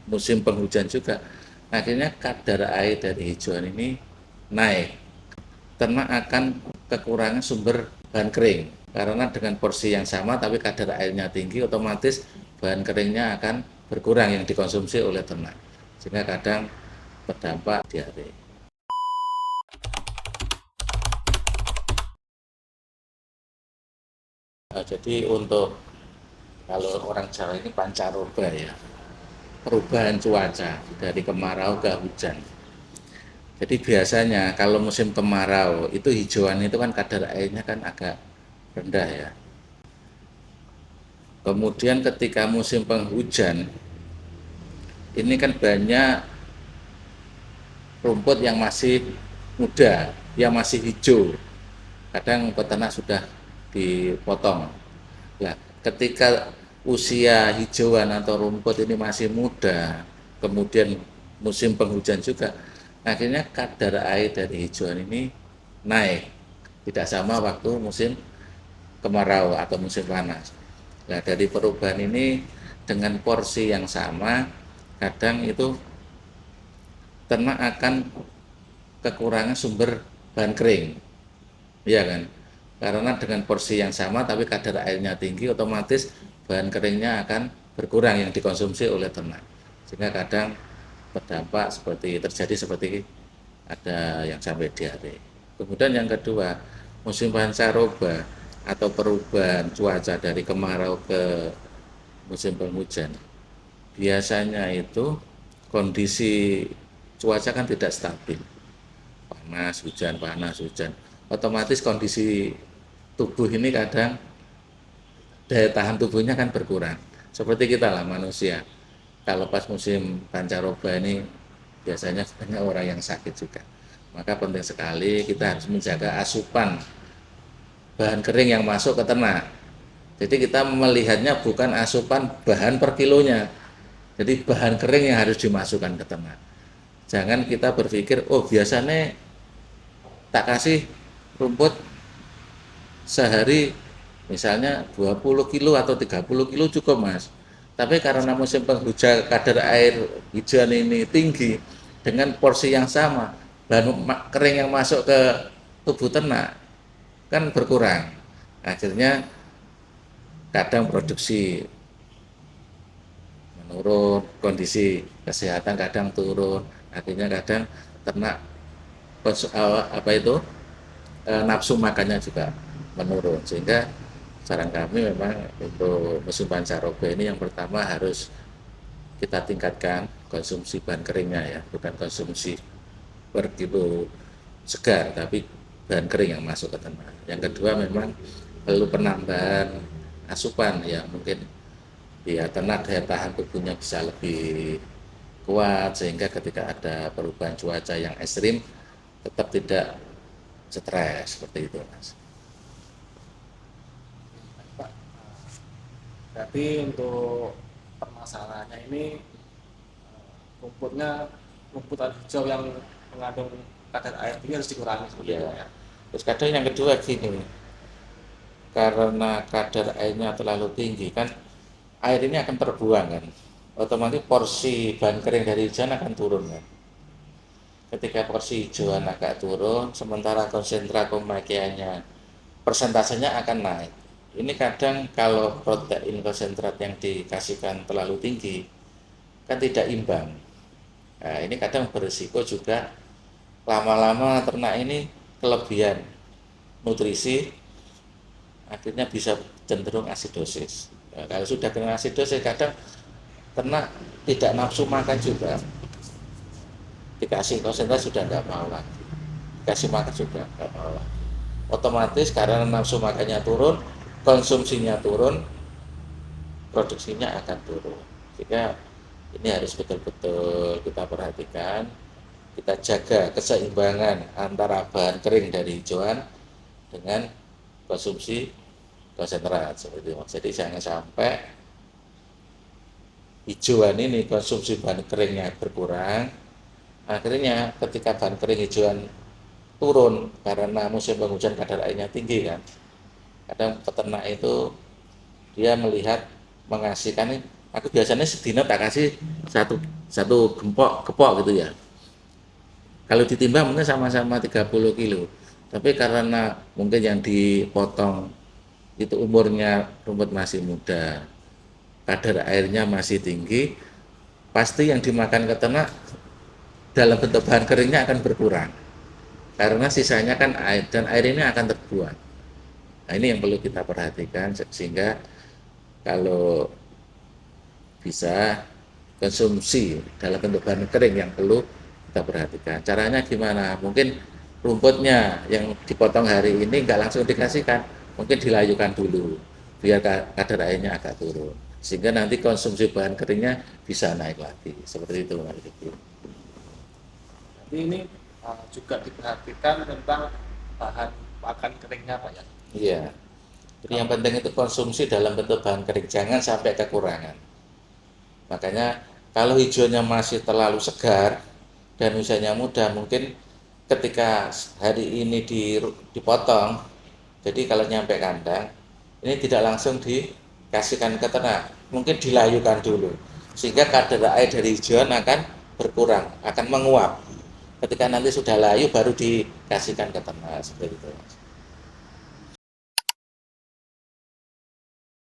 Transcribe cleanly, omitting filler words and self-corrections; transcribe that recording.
musim penghujan juga, akhirnya kadar air dari hijauan ini naik. Ternak akan kekurangan sumber bahan kering karena dengan porsi yang sama tapi kadar airnya tinggi, otomatis bahan keringnya akan berkurang yang dikonsumsi oleh ternak, sehingga kadang berdampak diare. Jadi untuk kalau orang Jawa ini pancaroba ya, perubahan cuaca dari kemarau ke hujan. Jadi biasanya kalau musim kemarau itu hijauan itu kan kadar airnya kan agak rendah ya. Kemudian ketika musim penghujan ini kan banyak rumput yang masih muda, yang masih hijau. Kadang peternak sudah dipotong. Nah, ketika usia hijauan atau rumput ini masih muda, kemudian musim penghujan juga, akhirnya kadar air dari hijauan ini naik. Tidak sama waktu musim kemarau atau musim panas. Nah, dari perubahan ini dengan porsi yang sama, kadang itu ternak akan kekurangan sumber bahan kering, ya kan? Karena dengan porsi yang sama tapi kadar airnya tinggi, otomatis bahan keringnya akan berkurang yang dikonsumsi oleh ternak, sehingga kadang berdampak seperti terjadi seperti ada yang sampai diare. Kemudian yang kedua, musim pancaroba atau perubahan cuaca dari kemarau ke musim penghujan. Biasanya itu kondisi cuaca kan tidak stabil, panas hujan, otomatis kondisi tubuh ini kadang daya tahan tubuhnya kan berkurang. Seperti kita lah manusia, kalau pas musim pancaroba ini biasanya banyak orang yang sakit juga. Maka penting sekali kita harus menjaga asupan bahan kering yang masuk ke ternak. Jadi kita melihatnya bukan asupan bahan per kilonya, jadi bahan kering yang harus dimasukkan ke ternak. Jangan kita berpikir, oh biasanya tak kasih rumput sehari misalnya 20 kilo atau 30 kilo cukup mas. Tapi karena musim penghujan kadar air hujan ini tinggi, dengan porsi yang sama, bahan kering yang masuk ke tubuh ternak kan berkurang. Akhirnya kadang produksi menurun, kondisi kesehatan kadang turun, akhirnya kadang ternak apa itu nafsu makannya juga menurun, sehingga saran kami memang untuk musim pancaroba ini yang pertama harus kita tingkatkan konsumsi bahan keringnya ya, bukan konsumsi per kilo segar tapi bahan kering yang masuk ke ternak. Yang kedua memang perlu penambahan asupan ya, mungkin ya ternak daya tahan tubuhnya bisa lebih kuat sehingga ketika ada perubahan cuaca yang ekstrim tetap tidak stres seperti itu mas. Pak, berarti untuk permasalahannya ini rumputnya rumput hijau yang mengandung kadar air tinggi harus dikurangi seperti itu Ya, ya. terus kadang yang kedua gini, karena kadar airnya terlalu tinggi kan air ini akan terbuang kan, otomatis porsi bahan kering dari hujan akan turun kan. Ketika porsi hijauan agak turun sementara konsentrat pemakaiannya persentasenya akan naik. Ini kadang kalau protein konsentrat yang dikasihkan terlalu tinggi kan tidak imbang. Nah, ini kadang berisiko juga lama-lama ternak ini kelebihan nutrisi, akhirnya bisa cenderung asidosis. Nah, kalau sudah kena asidosis kadang ternak tidak nafsu makan juga, dikasih konsentrat sudah nggak mau lagi, dikasih makan sudah nggak mau lagi. Otomatis karena nafsu makannya turun, konsumsinya turun, produksinya akan turun. Sehingga ini harus betul-betul kita perhatikan, kita jaga keseimbangan antara bahan kering dari hijauan dengan konsumsi konsentrat seperti itu. Jadi jangan sampai hijauan ini konsumsi bahan keringnya berkurang, akhirnya ketika bahan kering hijauan turun karena musim penghujan kadar airnya tinggi kan, kadang peternak itu dia melihat mengasihkan, aku biasanya sedina tak kasih 1 satu kepok gitu ya. Kalau ditimbang mungkin sama-sama 30 kilo. Tapi karena mungkin yang dipotong itu umurnya rumput masih muda, kadar airnya masih tinggi, pasti yang dimakan ke ternak dalam bentuk bahan keringnya akan berkurang. Karena sisanya kan air, dan air ini akan terbuang. Nah, ini yang perlu kita perhatikan, sehingga kalau bisa konsumsi dalam bentuk bahan kering yang perlu kita perhatikan. Caranya gimana? Mungkin rumputnya yang dipotong hari ini nggak langsung dikasihkan, mungkin dilayukan dulu biar kadar airnya agak turun, sehingga nanti konsumsi bahan keringnya bisa naik lagi. Seperti itu, Mas Riki. Jadi ini juga diperhatikan tentang bahan pakan keringnya Pak ya. Iya. Jadi yang penting itu konsumsi dalam bentuk bahan kering, jangan sampai kekurangan. Makanya kalau hijaunya masih terlalu segar dan usianya muda, mungkin ketika hari ini dipotong, jadi kalau nyampe kandang, ini tidak langsung dikasihkan ke ternak, mungkin dilayukan dulu, sehingga kadar air dari hijauan akan berkurang, akan menguap. Ketika nanti sudah layu baru dikasihkan ke ternak, seperti itu.